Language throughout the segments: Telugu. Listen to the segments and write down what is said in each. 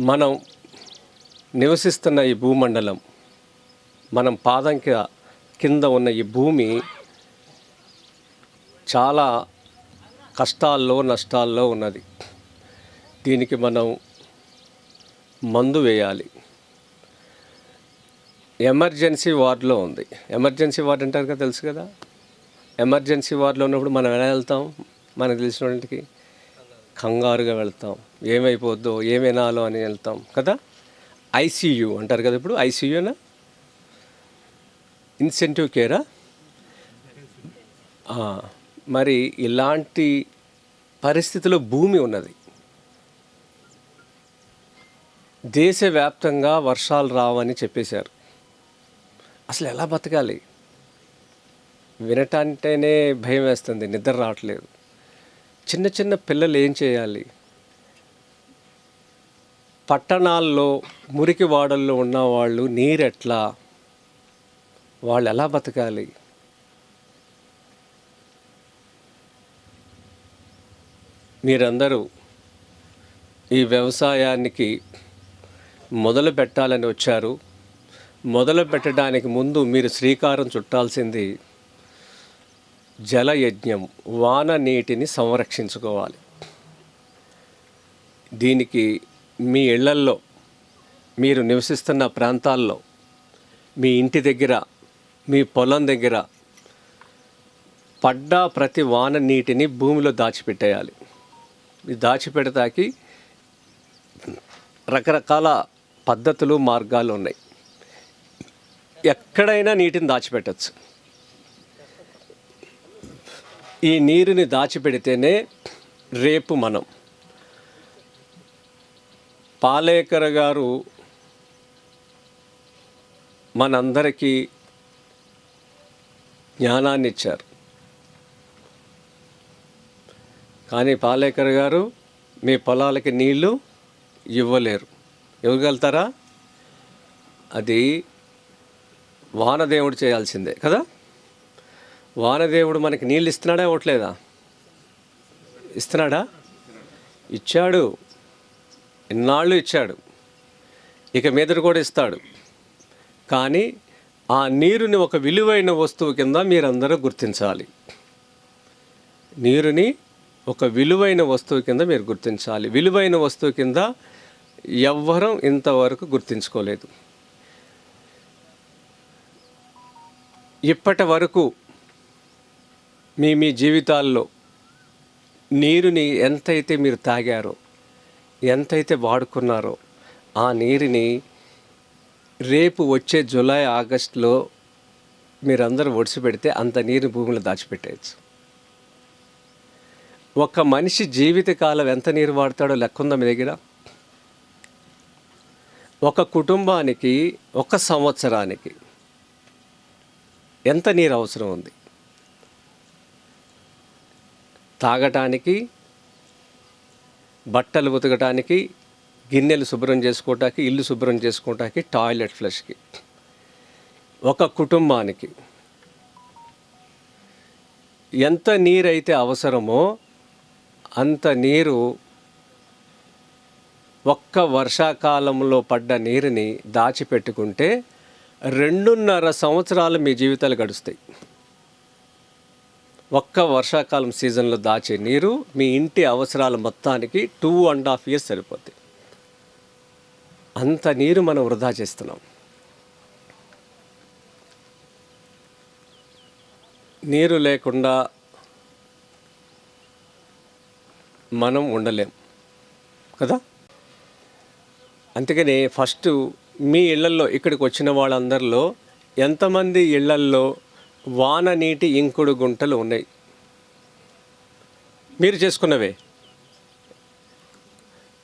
మనం నివసిస్తున్న ఈ భూమండలం, మనం పాదం కింద ఉన్న ఈ భూమి చాలా కష్టాల్లో నష్టాల్లో ఉన్నది. దీనికి మనం మందు వేయాలి. ఎమర్జెన్సీ వార్డులో ఉంది. ఎమర్జెన్సీ వార్డు అంటారు కదా, తెలుసు కదా. ఎమర్జెన్సీ వార్డులో ఉన్నప్పుడు మనం ఎలా వెళ్తాం? మనకు తెలిసినటికి కంగారుగా వెళ్తాం, ఏమైపోద్దో ఏమైనాలో అని వెళ్తాం కదా. ఐసీయూ అంటారు కదా, ఇప్పుడు ఐసీయూనా ఇన్సెంటివ్ కేరా. మరి ఇలాంటి పరిస్థితిలో భూమి ఉన్నది. దేశవ్యాప్తంగా వర్షాలు రావని చెప్పేశారు. అసలు ఎలా బతకాలి? వినటాంటేనే భయం వేస్తుంది, నిద్ర రావట్లేదు. చిన్న చిన్న పిల్లలు ఏం చేయాలి? పట్టణాల్లో మురికి వాడల్లో ఉన్నవాళ్ళు నీరెట్లా, వాళ్ళు ఎలా బతకాలి? మీరందరూ ఈ వ్యవసాయానికి మొదలు పెట్టాలని వచ్చారు. మొదలు పెట్టడానికి ముందు మీరు శ్రీకారం చుట్టాల్సింది జలయజ్ఞం, వాన నీటిని సంరక్షించుకోవాలి. దీనికి మీ ఇళ్లల్లో, మీరు నివసిస్తున్న ప్రాంతాల్లో, మీ ఇంటి దగ్గర, మీ పొలం దగ్గర పడ్డ ప్రతి వాన నీటిని భూమిలో దాచిపెట్టేయాలి. ఈ దాచిపెడతాకి రకరకాల పద్ధతులు, మార్గాలు ఉన్నాయి. ఎక్కడైనా నీటిని దాచిపెట్టచ్చు. ఈ నీరుని దాచిపెడితేనే రేపు మనం, పాలేకర్ గారు మనందరికీ జ్ఞానాన్ని ఇచ్చారు. కానీ పాలేకర్ గారు మీ పొలాలకి నీళ్లు ఇవ్వలేరు. ఇవ్వగలుగుతారా? అది వానదేవుడు చేయాల్సిందే కదా. వానదేవుడు మనకి నీళ్ళు ఇస్తున్నాడా, ఇవ్వట్లేదా? ఇస్తున్నాడా? ఇచ్చాడు. ఇన్నాళ్ళు ఇచ్చాడు, ఇక మీదట కూడా ఇస్తాడు. కానీ ఆ నీరుని ఒక విలువైన వస్తువు కింద మీరందరూ గుర్తించాలి. నీరుని ఒక విలువైన వస్తువు కింద మీరు గుర్తించాలి. విలువైన వస్తువు కింద ఎవ్వరూ ఇంతవరకు గుర్తించుకోలేదు. ఇప్పటి వరకు మీ జీవితాల్లో నీరుని ఎంతైతే మీరు తాగారో, ఎంతైతే వాడుకున్నారో, ఆ నీరుని రేపు వచ్చే జూలై ఆగస్టులో మీరందరూ ఒడిసిపెడితే అంత నీరు భూమిలో దాచిపెట్టేయచ్చు. ఒక మనిషి జీవితకాలం ఎంత నీరు వాడతాడో లెక్కుందా మీ దగ్గర? ఒక కుటుంబానికి ఒక సంవత్సరానికి ఎంత నీరు అవసరం ఉంది? తాగటానికి, బట్టలు ఉతకటానికి, గిన్నెలు శుభ్రం చేసుకోవటానికి, ఇల్లు శుభ్రం చేసుకోవటానికి, టాయిలెట్ ఫ్లష్కి. ఒక కుటుంబానికి ఎంత నీరైతే అవసరమో అంత నీరు ఒక్క వర్షాకాలంలో పడ్డ నీరుని దాచిపెట్టుకుంటే 2.5 సంవత్సరాలు మీ జీవితాలు గడుస్తాయి. ఒక్క వర్షాకాలం సీజన్లో దాచే నీరు మీ ఇంటి అవసరాల మొత్తానికి 2.5 years సరిపోతుంది. అంత నీరు మనం వృధా చేస్తున్నాం. నీరు లేకుండా మనం ఉండలేం కదా. అందుకని ఫస్ట్ మీ ఇళ్లల్లో, ఇక్కడికి వచ్చిన వాళ్ళందరిలో ఎంతమంది ఇళ్లల్లో వాన నీటి ఇంకుడు గుంటలు ఉన్నాయి? మీరు చేసుకున్నవే,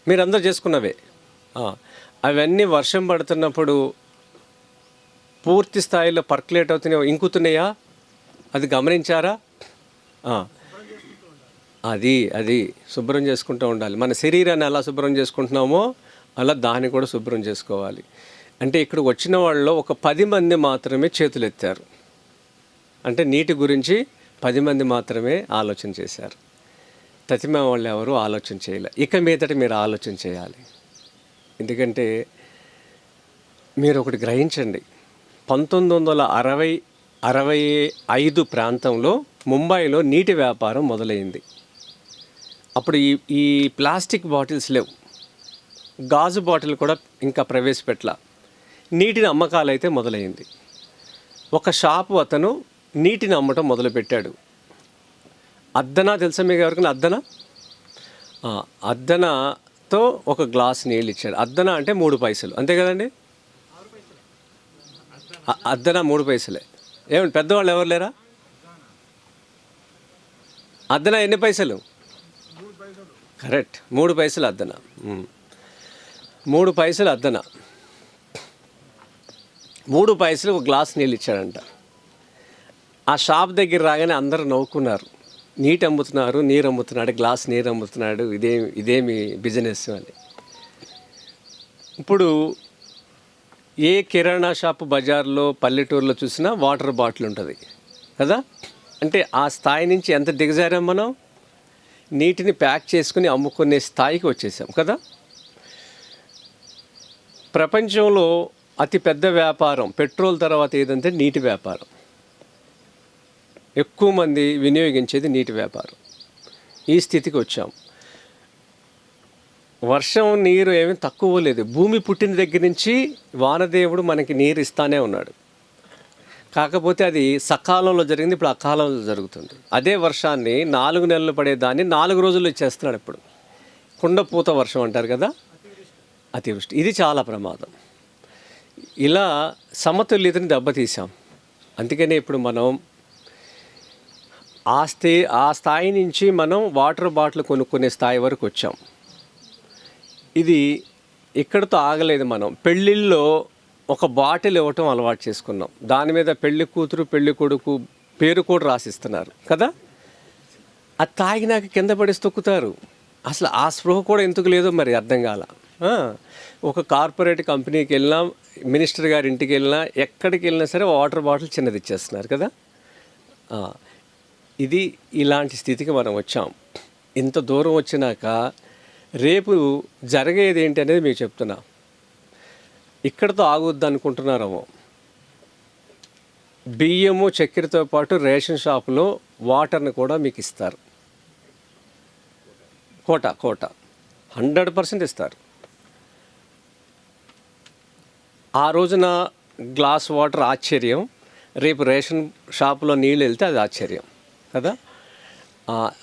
మీరందరూ చేసుకున్నవే. అవన్నీ వర్షం పడుతున్నప్పుడు పూర్తి స్థాయిలో పర్కులేట్ అవుతున్నాయో, ఇంకుతున్నాయా? అది గమనించారా? అది శుభ్రం చేసుకుంటూ ఉండాలి. మన శరీరాన్ని ఎలా శుభ్రం చేసుకుంటున్నామో అలా దాన్ని కూడా శుభ్రం చేసుకోవాలి. అంటే ఇక్కడికి వచ్చిన వాళ్ళలో ఒక 10 మంది మాత్రమే చేతులు ఎత్తారు. అంటే నీటి గురించి 10 మంది మాత్రమే ఆలోచన చేశారు. తతిమ వాళ్ళు ఎవరు ఆలోచన చేయలే. ఇక మీదట మీరు ఆలోచన చేయాలి. ఎందుకంటే మీరు ఒకటి గ్రహించండి, 1965 ప్రాంతంలో ముంబైలో నీటి వ్యాపారం మొదలైంది. అప్పుడు ఈ ప్లాస్టిక్ బాటిల్స్ లేవు, గాజు బాటిల్ కూడా ఇంకా ప్రవేశపెట్టల. నీటిని అమ్మకాలు అయితే మొదలైంది. ఒక షాపు అతను నీటిని అమ్మటం మొదలుపెట్టాడు. అద్దనా తెలుసా మీకు ఎవరికైనా? అద్దనాతో ఒక గ్లాస్ నీళ్ళు ఇచ్చాడు. అద్దనా అంటే 3 పైసలు, అంతే కదండి? అద్దనా 3 పైసలే. ఏమండి పెద్దవాళ్ళు ఎవరు లేరా? అద్దనా ఎన్ని పైసలు? కరెక్ట్, 3 పైసలు అద్దనా. 3 పైసలు అద్దనా. 3 పైసలు ఒక గ్లాస్ నీళ్ళు ఇచ్చాడంట. ఆ షాప్ దగ్గర రాగానే అందరూ నవ్వుకున్నారు. నీటి అమ్ముతున్నారు, నీరు అమ్ముతున్నాడు, గ్లాస్ నీరు అమ్ముతున్నాడు, ఇదేమి బిజినెస్ అని. ఇప్పుడు ఏ కిరాణా షాపు బజార్లో పల్లెటూరులో చూసినా వాటర్ బాటిల్ ఉంటుంది కదా. అంటే ఆ స్థాయి నుంచి ఎంత దిగజారాం మనం, నీటిని ప్యాక్ చేసుకుని అమ్ముకునే స్థాయికి వచ్చేసాం కదా. ప్రపంచంలో అతిపెద్ద వ్యాపారం పెట్రోల్ తర్వాత ఏదంటే నీటి వ్యాపారం. ఎక్కువ మంది వినియోగించేది నీటి వ్యాపారం. ఈ స్థితికి వచ్చాం. వర్షం నీరు ఏమీ తక్కువ లేదు. భూమి పుట్టిన దగ్గర నుంచి వానదేవుడు మనకి నీరు ఇస్తానే ఉన్నాడు. కాకపోతే అది సకాలంలో జరిగింది, ఇప్పుడు అకాలంలో జరుగుతుంది. అదే వర్షాన్ని 4 నెలలు పడేదాన్ని 4 రోజుల్లో ఇచ్చేస్తున్నాడు. ఇప్పుడు కుండపూత వర్షం అంటారు కదా, అతివృష్టి. ఇది చాలా ప్రమాదం. ఇలా సమతుల్యతని దెబ్బతీసాం. అందుకనే ఇప్పుడు మనం ఆ స్థాయి నుంచి మనం వాటర్ బాటిల్ కొనుక్కునే స్థాయి వరకు వచ్చాం. ఇది ఇక్కడితో ఆగలేదు. మనం పెళ్ళిళ్ళలో ఒక బాటిల్ ఇవ్వటం అలవాటు చేసుకున్నాం. దాని మీద పెళ్లి కూతురు పెళ్లి కొడుకు పేరు కూడా రాసిస్తున్నారు కదా. అది తాగినాక కింద పడేసి తొక్కుతారు. అసలు ఆ స్పృహ కూడా ఎందుకు లేదో మరి అర్థం కాల. ఒక కార్పొరేట్ కంపెనీకి వెళ్ళినా, మినిస్టర్ గారి ఇంటికి వెళ్ళినా, ఎక్కడికి వెళ్ళినా సరే వాటర్ బాటిల్ చిన్నది ఇచ్చేస్తున్నారు కదా. ఇది ఇలాంటి స్థితికి మనం వచ్చాం. ఇంత దూరం వచ్చినాక రేపు జరిగేది ఏంటి అనేది మీకు చెప్తున్నా. ఇక్కడితో ఆగొద్దు అనుకుంటున్నారేమో. బియ్యము చక్కెరతో పాటు రేషన్ షాపులో వాటర్ని కూడా మీకు ఇస్తారు. కోట 100% ఇస్తారు. ఆ రోజున గ్లాస్ వాటర్ ఆశ్చర్యం, రేపు రేషన్ షాపులో నీళ్ళు వెళ్తే అది ఆశ్చర్యం కదా.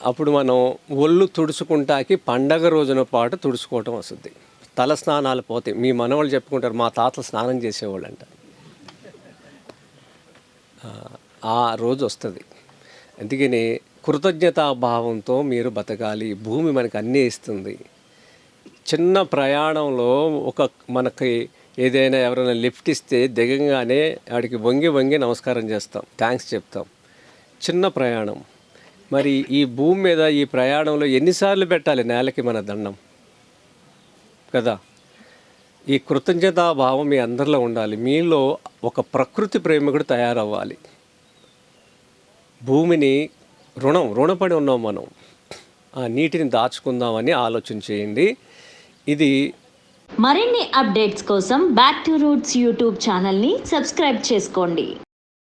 అప్పుడు మనం ఒళ్ళు తుడుచుకుంటాకి పండగ రోజున పాటు తుడుచుకోవటం వస్తుంది. తల స్నానాలు పోతాయి. మీ మనవాళ్ళు చెప్పుకుంటారు, మా తాతలు స్నానం చేసేవాళ్ళు అంట. ఆ రోజు వస్తుంది. అందుకని కృతజ్ఞతాభావంతో మీరు బతకాలి. భూమి మనకు అన్నీ ఇస్తుంది. చిన్న ప్రయాణంలో మనకి ఏదైనా ఎవరైనా లిఫ్ట్ ఇస్తే దిగంగానే వాడికి వంగి నమస్కారం చేస్తాం, థ్యాంక్స్ చెప్తాం. చిన్న ప్రయాణం. మరి ఈ భూమి మీద ఈ ప్రయాణంలో ఎన్నిసార్లు పెట్టాలి నేలకి మన దండం కదా. ఈ కృతజ్ఞతాభావం మీ అందరిలో ఉండాలి. మీలో ఒక ప్రకృతి ప్రేమికుడు తయారవ్వాలి. భూమిని రుణపడి ఉన్నాం మనం. ఆ నీటిని దాచుకుందామని ఆలోచన చేయండి. ఇది మరిన్ని అప్డేట్స్ కోసం బ్యాక్ టు రూట్స్ యూట్యూబ్ ఛానల్ని సబ్స్క్రైబ్ చేసుకోండి.